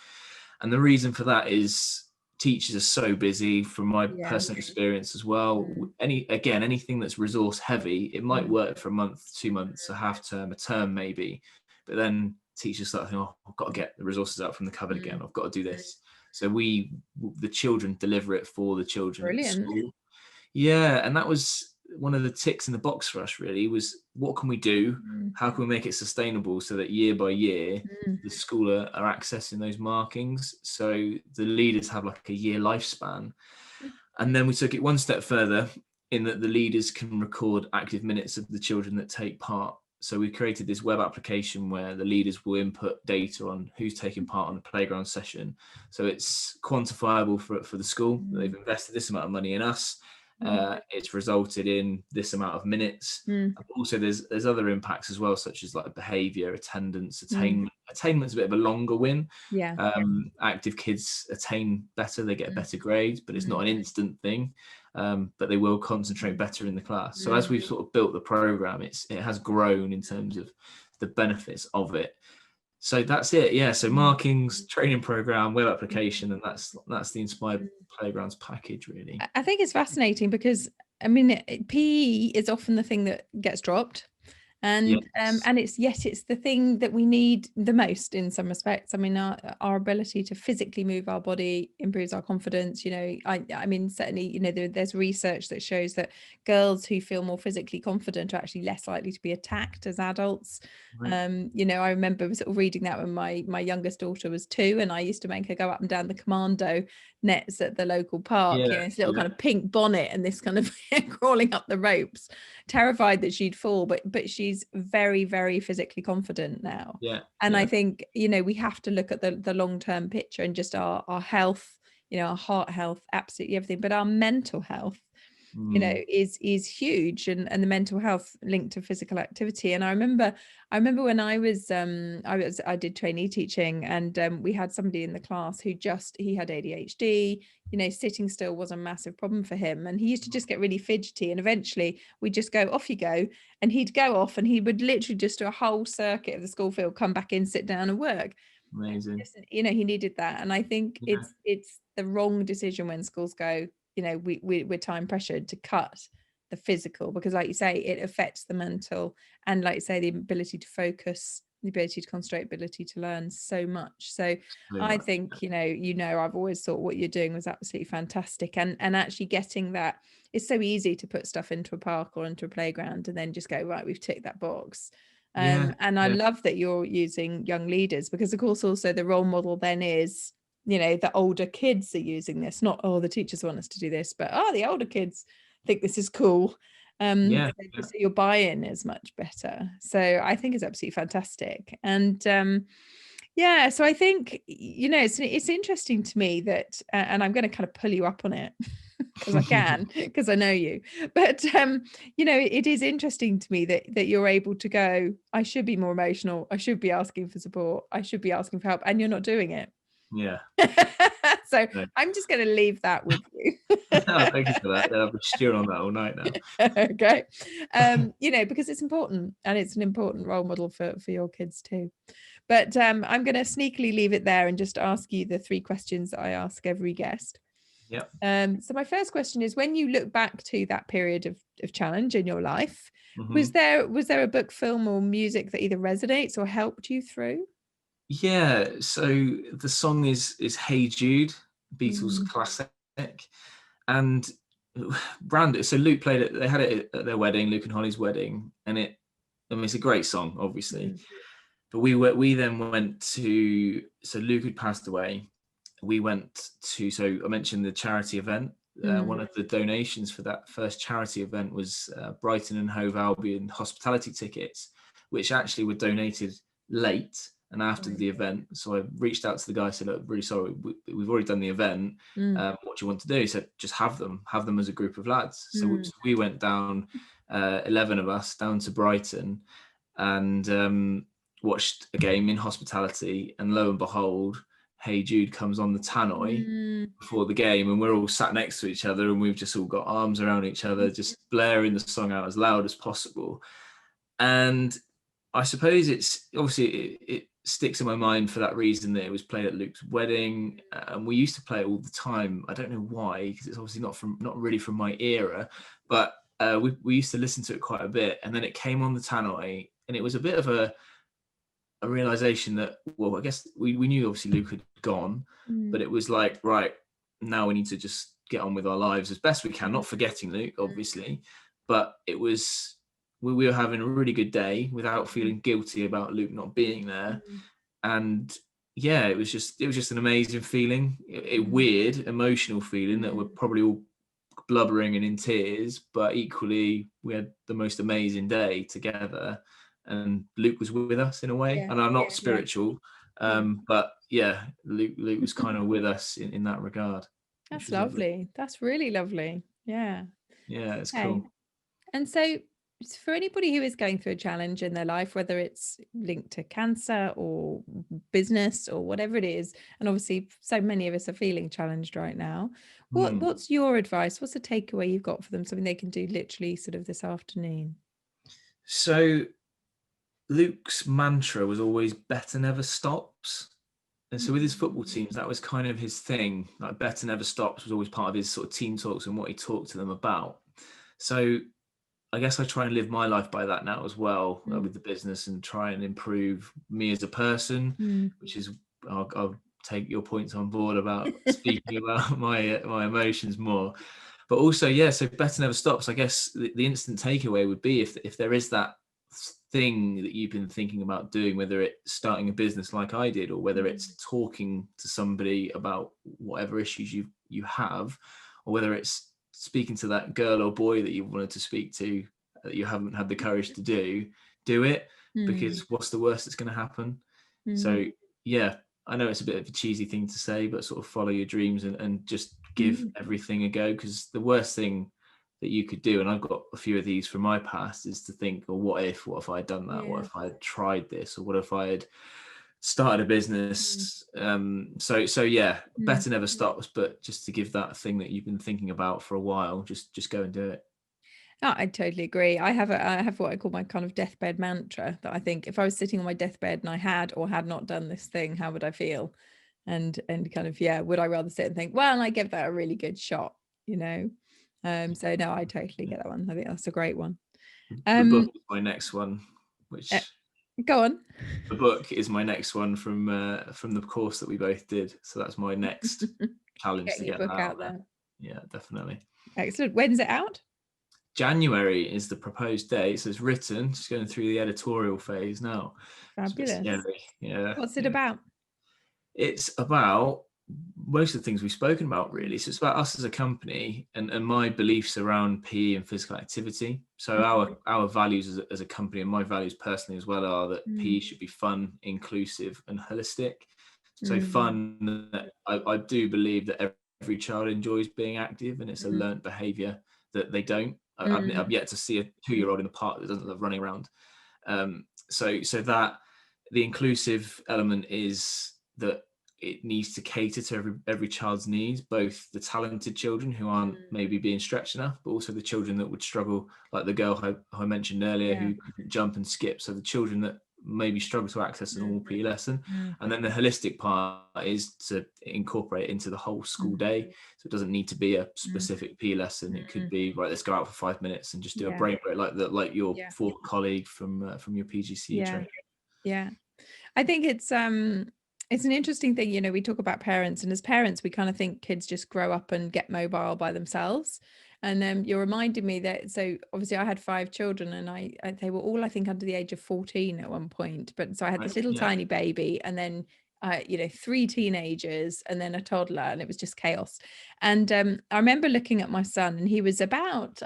[SPEAKER 3] And the reason for that is teachers are so busy, from my personal experience as well. Anything that's resource heavy, it might work for a month, 2 months, a half term, a term maybe, but then teachers start thinking, I've got to get the resources out from the cupboard again, I've got to do this. So the children deliver it for the children.
[SPEAKER 2] Brilliant.
[SPEAKER 3] At the school. Yeah, and that was one of the ticks in the box for us really, was what can we do? How can we make it sustainable so that year by year the school are accessing those markings, so the leaders have like a year lifespan. And then we took it one step further in that the leaders can record active minutes of the children that take part. So we created this web application where the leaders will input data on who's taking part on a playground session. So it's quantifiable for the school. They've invested this amount of money in us. It's resulted in this amount of minutes. Also, there's other impacts as well, such as like behavior, attendance, attainment. Attainment's a bit of a longer win. Active kids attain better, they get better grades, but it's not an instant thing. But they will concentrate better in the class. So as we've sort of built the program, it has grown in terms of the benefits of it. So that's it. Yeah. So markings, training program, web application, and that's the Inspired Playgrounds package, really.
[SPEAKER 2] I think it's fascinating because, I mean, PE is often the thing that gets dropped. And and it's the thing that we need the most in some respects. I mean, our ability to physically move our body improves our confidence. You know, I mean, certainly, you know, there's research that shows that girls who feel more physically confident are actually less likely to be attacked as adults. Right. You know, I remember sort of reading that when my youngest daughter was 2, and I used to make her go up and down the commando nets at the local park. You know, this little kind of pink bonnet and this kind of crawling up the ropes, terrified that she'd fall, but she's very, very physically confident now. And I think, you know, we have to look at the long-term picture and just our health, you know, our heart health, absolutely everything, but our mental health, you know, is huge, and the mental health linked to physical activity. And I remember when I did trainee teaching, and we had somebody in the class who he had ADHD. You know, sitting still was a massive problem for him, and he used to just get really fidgety, and eventually we'd just go, off you go, and he'd go off and he would literally just do a whole circuit of the school field, come back in, sit down and work.
[SPEAKER 3] Amazing.
[SPEAKER 2] You know, he needed that. And I think it's the wrong decision when schools go, you know, we're time pressured to cut the physical, because like you say, it affects the mental, and like you say, the ability to focus, the ability to concentrate, ability to learn so much. So I think, you know, I've always thought what you're doing was absolutely fantastic, and actually getting that, it's so easy to put stuff into a park or into a playground and then just go, right, we've ticked that box. And I love that you're using young leaders, because of course also the role model then is, you know, the older kids are using this, not, oh, the teachers want us to do this, but the older kids think this is cool. So your buy-in is much better. So I think it's absolutely fantastic. And so I think, you know, it's interesting to me that, and I'm going to kind of pull you up on it because I can, because I know you, but you know, it is interesting to me that you're able to go, I should be more emotional, I should be asking for support, I should be asking for help, and you're not doing it. So I'm just going to leave that with you.
[SPEAKER 3] Thank you for that. I'll be stewing on that all night now.
[SPEAKER 2] Okay. You know, because it's important, and it's an important role model for your kids too. But I'm going to sneakily leave it there and just ask you the 3 questions that I ask every guest. So my first question is, when you look back to that period of challenge in your life, was there a book, film, or music that either resonates or helped you through?
[SPEAKER 3] So the song is Hey Jude, Beatles classic, and Brandon. So Luke played it. They had it at their wedding, Luke and Holly's wedding, and it's a great song, obviously. But we then went to, so Luke had passed away. We went to, so I mentioned the charity event. One of the donations for that first charity event was Brighton and Hove Albion hospitality tickets, which actually were donated late and after the event. So I reached out to the guy, said, look, really sorry, we've already done the event. What do you want to do? He said, just have them as a group of lads. So we went down, 11 of us, down to Brighton, and watched a game in hospitality. And lo and behold, Hey Jude comes on the tannoy before the game, and we're all sat next to each other, and we've just all got arms around each other, just blaring the song out as loud as possible. And I suppose it's obviously it sticks in my mind for that reason, that it was played at Luke's wedding, and we used to play it all the time. I don't know why, because it's obviously not really from my era, but we used to listen to it quite a bit. And then it came on the tannoy, and it was a bit of a realization that, well, I guess we knew obviously Luke had gone, but it was like, right, now we need to just get on with our lives as best we can, not forgetting Luke, obviously, but it was, we were having a really good day without feeling guilty about Luke not being there. And yeah, it was just an amazing feeling, a weird emotional feeling that we're probably all blubbering and in tears, but equally we had the most amazing day together. and Luke was with us in a way.
[SPEAKER 2] Yeah,
[SPEAKER 3] And I'm not
[SPEAKER 2] yeah,
[SPEAKER 3] spiritual,
[SPEAKER 2] yeah.
[SPEAKER 3] but yeah, Luke was kind of with us in that regard, which
[SPEAKER 2] That's
[SPEAKER 3] was lovely.
[SPEAKER 2] lovely. That's really lovely. Yeah.
[SPEAKER 3] Yeah, it's
[SPEAKER 2] Okay.
[SPEAKER 3] cool.
[SPEAKER 2] And so for anybody who is going through a challenge in their life, whether it's linked to cancer or business or whatever it is, and obviously so many of us are feeling challenged right now,
[SPEAKER 3] Hmm.
[SPEAKER 2] what's your advice? What's the takeaway you've got for them? Something they can do literally sort of this afternoon?
[SPEAKER 3] So Luke's mantra was always better never stops. And so with his football teams, that was kind of his thing. Like better never stops was always part of his sort of team talks and what he talked to them about. So I guess I try and live my life by that now as well, with the business, and try and improve me as a person, which is I'll take your points on board about speaking about my emotions more. But also, yeah, so better never stops. I guess the instant takeaway would be if there is that thing that you've been thinking about doing, whether it's starting a business like I did, or whether it's talking to somebody about whatever issues you have, or whether it's speaking to that girl or boy that you wanted to speak to that you haven't had the courage to do it, because what's the worst that's going to happen? So yeah, I know it's a bit of a cheesy thing to say, but sort of follow your dreams and just give everything a go, because the worst thing that you could do, and I've got a few of these from my past, is to think, well, what if I had done that? What if I had tried this? Or what if I had started a business? So yeah, better never stops, but just to give that thing that you've been thinking about for a while, just go and do it.
[SPEAKER 2] Oh, I totally agree. I have what I call my kind of deathbed mantra, that I think if I was sitting on my deathbed and I had or had not done this thing, how would I feel? And kind of, yeah, would I rather sit and think, well, I give that a really good shot, you know? So no, I totally get that one. I think that's a great one.
[SPEAKER 3] The book is my next one, which
[SPEAKER 2] Go on.
[SPEAKER 3] the book is my next one from the course that we both did. So that's my next challenge
[SPEAKER 2] Getting
[SPEAKER 3] to
[SPEAKER 2] your
[SPEAKER 3] get that
[SPEAKER 2] book out there.
[SPEAKER 3] Yeah, definitely.
[SPEAKER 2] Excellent. When's it out?
[SPEAKER 3] January is the proposed date, so it's written, just going through the editorial phase now.
[SPEAKER 2] Fabulous.
[SPEAKER 3] It's a bit scary. Yeah.
[SPEAKER 2] What's it about?
[SPEAKER 3] It's about most of the things we've spoken about, really. So it's about us as a company and my beliefs around PE and physical activity. So our values as a company, and my values personally as well, are that PE should be fun, inclusive, and holistic. So fun, I do believe that every child enjoys being active, and it's a learnt behavior that they don't. I've yet to see a 2-year-old in the park that doesn't love running around. So that the inclusive element is that it needs to cater to every child's needs, both the talented children who aren't maybe being stretched enough, but also the children that would struggle, like the girl who I mentioned earlier, who couldn't jump and skip. So the children that maybe struggle to access a normal PE lesson. And then the holistic part is to incorporate it into the whole school day. So it doesn't need to be a specific PE lesson. It could be, right, let's go out for 5 minutes and just do a brain break, like your former colleague from your PGCE training.
[SPEAKER 2] Yeah. I think it's an interesting thing, you know, we talk about parents, and as parents, we kind of think kids just grow up and get mobile by themselves. And you're reminding me that, so obviously I had 5 children, and they were all, I think, under the age of 14 at one point. But so I had this little tiny baby, and then, 3 teenagers, and then a toddler, and it was just chaos. And I remember looking at my son, and he was about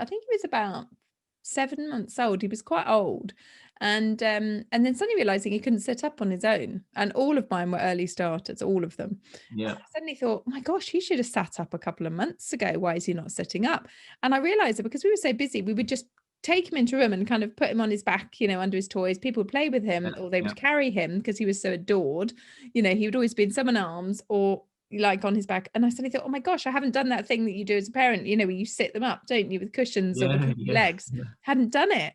[SPEAKER 2] 7 months old. He was quite old. And then suddenly realizing he couldn't sit up on his own, and all of mine were early starters, all of them.
[SPEAKER 3] Yeah.
[SPEAKER 2] I suddenly thought, my gosh, he should have sat up a couple of months ago. Why is he not sitting up? And I realized that because we were so busy, we would just take him into a room and kind of put him on his back, you know, under his toys. People would play with him, or they would carry him because he was so adored. You know, he would always be in someone's arms or like on his back. And I suddenly thought, oh my gosh, I haven't done that thing that you do as a parent, you know, where you sit them up, don't you, with cushions or between legs. Hadn't done it.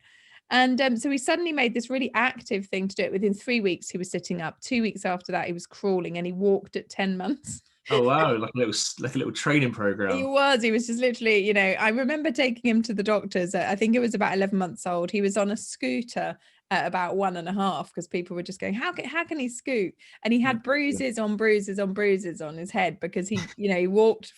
[SPEAKER 2] And so we suddenly made this really active thing to do it. Within 3 weeks, he was sitting up. 2 weeks after that, he was crawling, and he walked at 10 months.
[SPEAKER 3] Oh, wow. Like a little training program.
[SPEAKER 2] He was just literally, you know, I remember taking him to the doctors. I think it was about 11 months old. He was on a scooter at about 1.5, because people were just going, how can he scoot? And he had bruises on bruises on bruises on his head because he, you know, he walked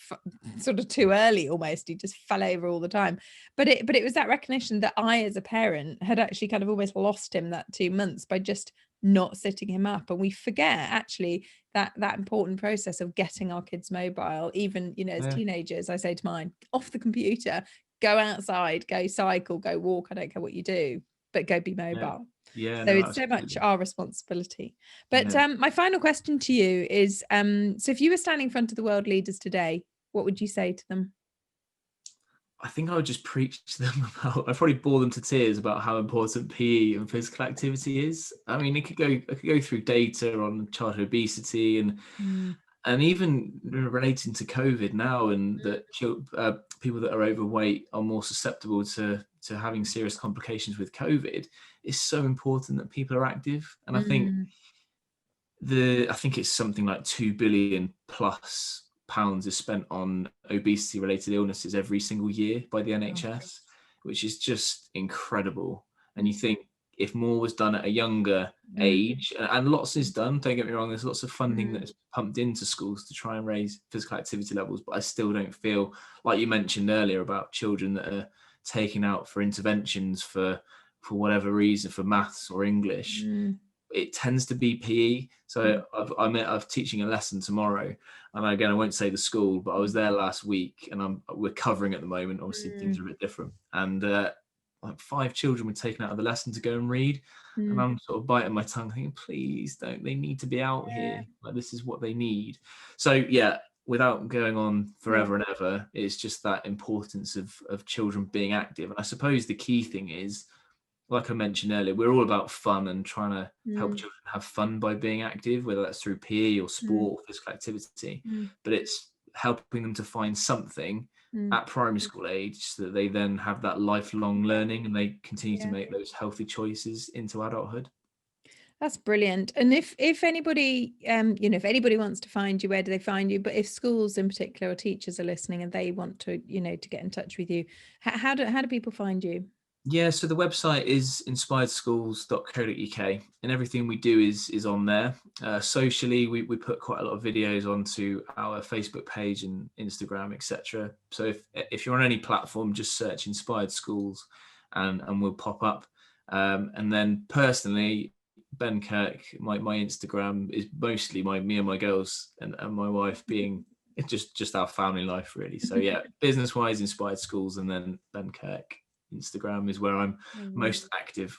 [SPEAKER 2] sort of too early almost. He just fell over all the time. But it was that recognition that I, as a parent, had actually kind of almost lost him that 2 months by just not sitting him up. And we forget actually that important process of getting our kids mobile, even, you know, as teenagers. I say to mine, off the computer, go outside, go cycle, go walk. I don't care what you do, but go be mobile.
[SPEAKER 3] Yeah,
[SPEAKER 2] So
[SPEAKER 3] no,
[SPEAKER 2] it's so much
[SPEAKER 3] absolutely.
[SPEAKER 2] our responsibility. But
[SPEAKER 3] Yeah.
[SPEAKER 2] my final question to you is, so if you were standing in front of the world leaders today, what would you say to them?
[SPEAKER 3] I think I would just preach to them about, I'd probably bore them to tears about how important PE and physical activity is. I mean, I could go through data on childhood obesity and even relating to COVID now, and that people that are overweight are more susceptible to having serious complications with COVID. It's so important that people are active. And I think it's something like 2 billion plus pounds is spent on obesity related illnesses every single year by the NHS, which is just incredible. And you think if more was done at a younger age, and lots is done, don't get me wrong, there's lots of funding that's pumped into schools to try and raise physical activity levels, but I still don't feel, like you mentioned earlier about children that are taken out for interventions for whatever reason, for maths or English. It tends to be PE. So I'm teaching a lesson tomorrow, and again, I won't say the school, but I was there last week, and we're covering at the moment. Obviously, things are a bit different, and like 5 children were taken out of the lesson to go and read, and I'm sort of biting my tongue, thinking, please don't. They need to be out here. Like, this is what they need. So yeah, without going on forever and ever, it's just that importance of children being active. And I suppose the key thing is, like I mentioned earlier, we're all about fun and trying to help children have fun by being active, whether that's through PE or sport or physical activity. But it's helping them to find something at primary school age so that they then have that lifelong learning and they continue to make those healthy choices into adulthood.
[SPEAKER 2] That's brilliant. And if anybody, if anybody wants to find you, where do they find you? But if schools in particular or teachers are listening and they want to, to get in touch with you, how do people find you?
[SPEAKER 3] Yeah, so the website is inspiredschools.co.uk, and everything we do is on there. Socially, we put quite a lot of videos onto our Facebook page and Instagram, etc. So if you're on any platform, just search Inspired Schools and we'll pop up. And then personally, Ben Kirk, my Instagram is mostly me and my girls and my wife being just our family life, really. So yeah, business-wise, Inspired Schools, and then Ben Kirk. Instagram is where I'm most active.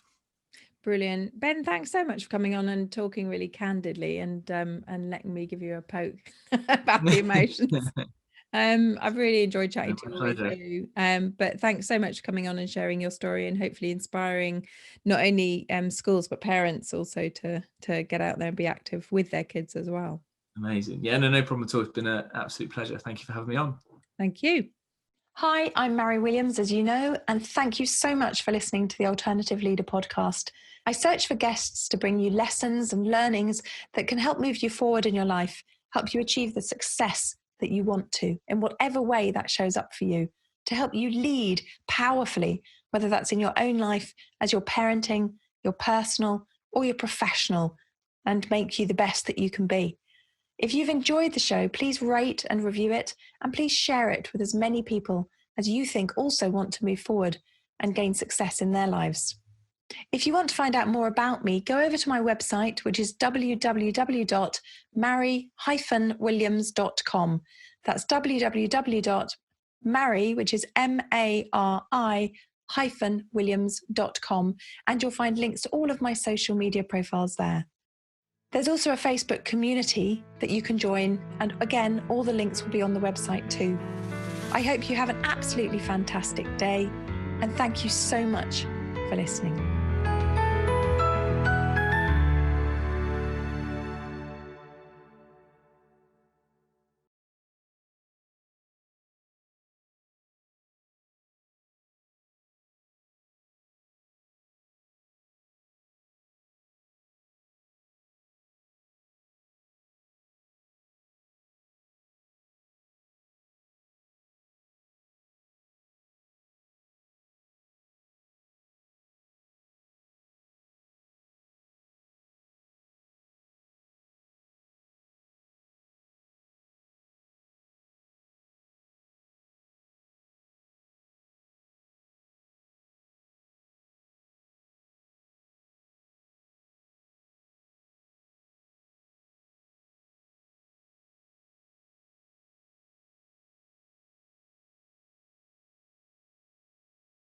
[SPEAKER 2] Brilliant. Ben, thanks so much for coming on and talking really candidly and letting me give you a poke about the emotions. I've really enjoyed chatting to all of you. But thanks so much for coming on and sharing your story and hopefully inspiring not only schools but parents also to get out there and be active with their kids as well.
[SPEAKER 3] Amazing. Yeah, no problem at all. It's been an absolute pleasure. Thank you for having me on.
[SPEAKER 2] Thank you. Hi, I'm Mary Williams, as you know, and thank you so much for listening to the Alternative Leader podcast. I search for guests to bring you lessons and learnings that can help move you forward in your life, help you achieve the success that you want to, in whatever way that shows up for you, to help you lead powerfully, whether that's in your own life, as your parenting, your personal, or your professional, and make you the best that you can be. If you've enjoyed the show, please rate and review it, and please share it with as many people as you think also want to move forward and gain success in their lives. If you want to find out more about me, go over to my website, which is www.mary-williams.com. That's www.mary, which is MARI-williams.com, and you'll find links to all of my social media profiles there. There's also a Facebook community that you can join, and again, all the links will be on the website too. I hope you have an absolutely fantastic day, and thank you so much for listening.